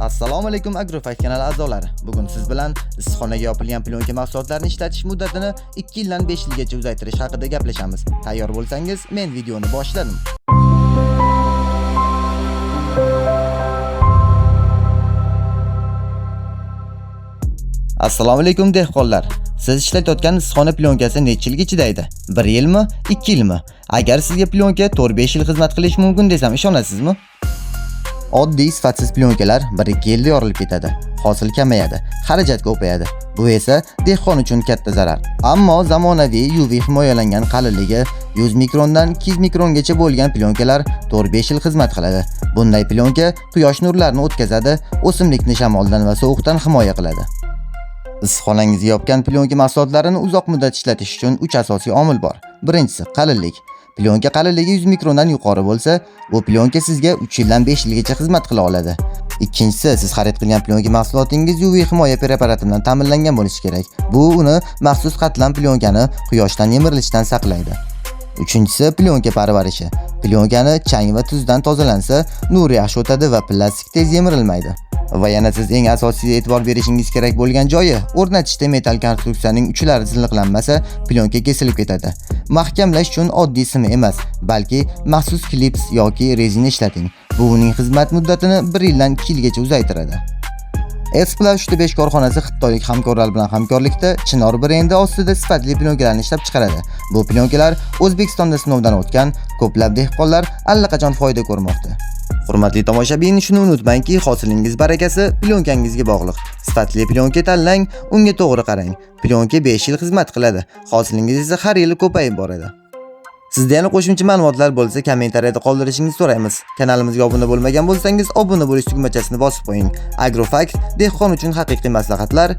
Assalomu alaykum Agrofact kanali a'zolari. Bugun siz bilan issiqxonaga yopilgan plyonka mahsulotlarini ishlatish muddatini 2 yildan 5 yilgacha uzaytirish haqida gaplashamiz. Tayyor bo'lsangiz, men videoni boshladim. Assalomu alaykum dehqonlar. Siz ishlatayotgan issiqxona plyonkasi necha yilga chidaydi? 1 yilmi, 2 yilmi? Agar sizga plyonka 4-5 yil xizmat qilishi mumkin desam, ishonasizmi? Oddiy sifatsiz plyonkalar 1-2 yilda yorilib ketadi, hosil kamayadi, xarajat ko'payadi. Bu esa dehqon uchun katta zarar. Ammo zamonaviy UV himoyalangan qalinligi 100 mikrondan 200 mikrongacha bo'lgan plyonkalar 4-5 yil xizmat qiladi. Bunday plyonka quyosh nurlarini o'tkazadi, o'simlikni shamoldan va sovuqdan himoya qiladi. Issiqxonangizga yopgan plyonka mahsulotlarini uzoq muddat ishlatish uchun 3 asosiy omil bor. Birinchisi qalinlik. Plyonka qalinligi 100 mikrondan yuqori bo'lsa, bu plyonka sizga 3 yildan 5 yilgacha xizmat qila oladi. Ikkinchisi, siz xarid qilgan plyonka mahsulotingiz UV himoya preparati bilan ta'minlangan bo'lishi kerak. Bu uni maxsus qatlam plyonkani quyoshdan yemirilishdan saqlaydi. Uchinchisi, plyonka parvarishi. Plyonkani chang va tuzdan tozalansa, nur yaxshi o'tadi va plastik tez yemirilmaydi. Va yana siz eng asosiy e'tibor berishingiz kerak bo'lgan joyi, o'rnatishda metal konstruksiyaning uchlari silliqlanmasa, plyonka kesilib ketadi. Mahkamlash uchun oddiy sim emas, balki maxsus klips yoki rezina ishlating. Bu uning xizmat muddatini 1 yildan 2 yilgacha uzaytiradi. S+5 korxonasi xitoylik hamkorlar bilan hamkorlikda Chinor brendi ostida sifatli plyonkalarni ishlab chiqaradi. Bu plyonkalar O'zbekistonda sinovdan o'tgan, ko'plab dehqonlar allaqachon foyda ko'rmoqda. Hurmatli tomoshabin, shuni unutmangki, hosilingiz barakasi plyonkangizga bog'liq. Sifatli plyonka tanlang, unga to'g'ri qarang. Plyonka 5 yil xizmat qiladi, hosilingiz esa har yili ko'payib boradi. Sizda yana qo'shimcha ma'lumotlar bo'lsa, kommentariyada qoldirishingizni so'raymiz. Kanalimizga obuna bo'lmagan bo'lsangiz, obuna bo'lish tugmachasini bosib qo'ying. Agrofact, dehqon uchun haqiqiy maslahatlar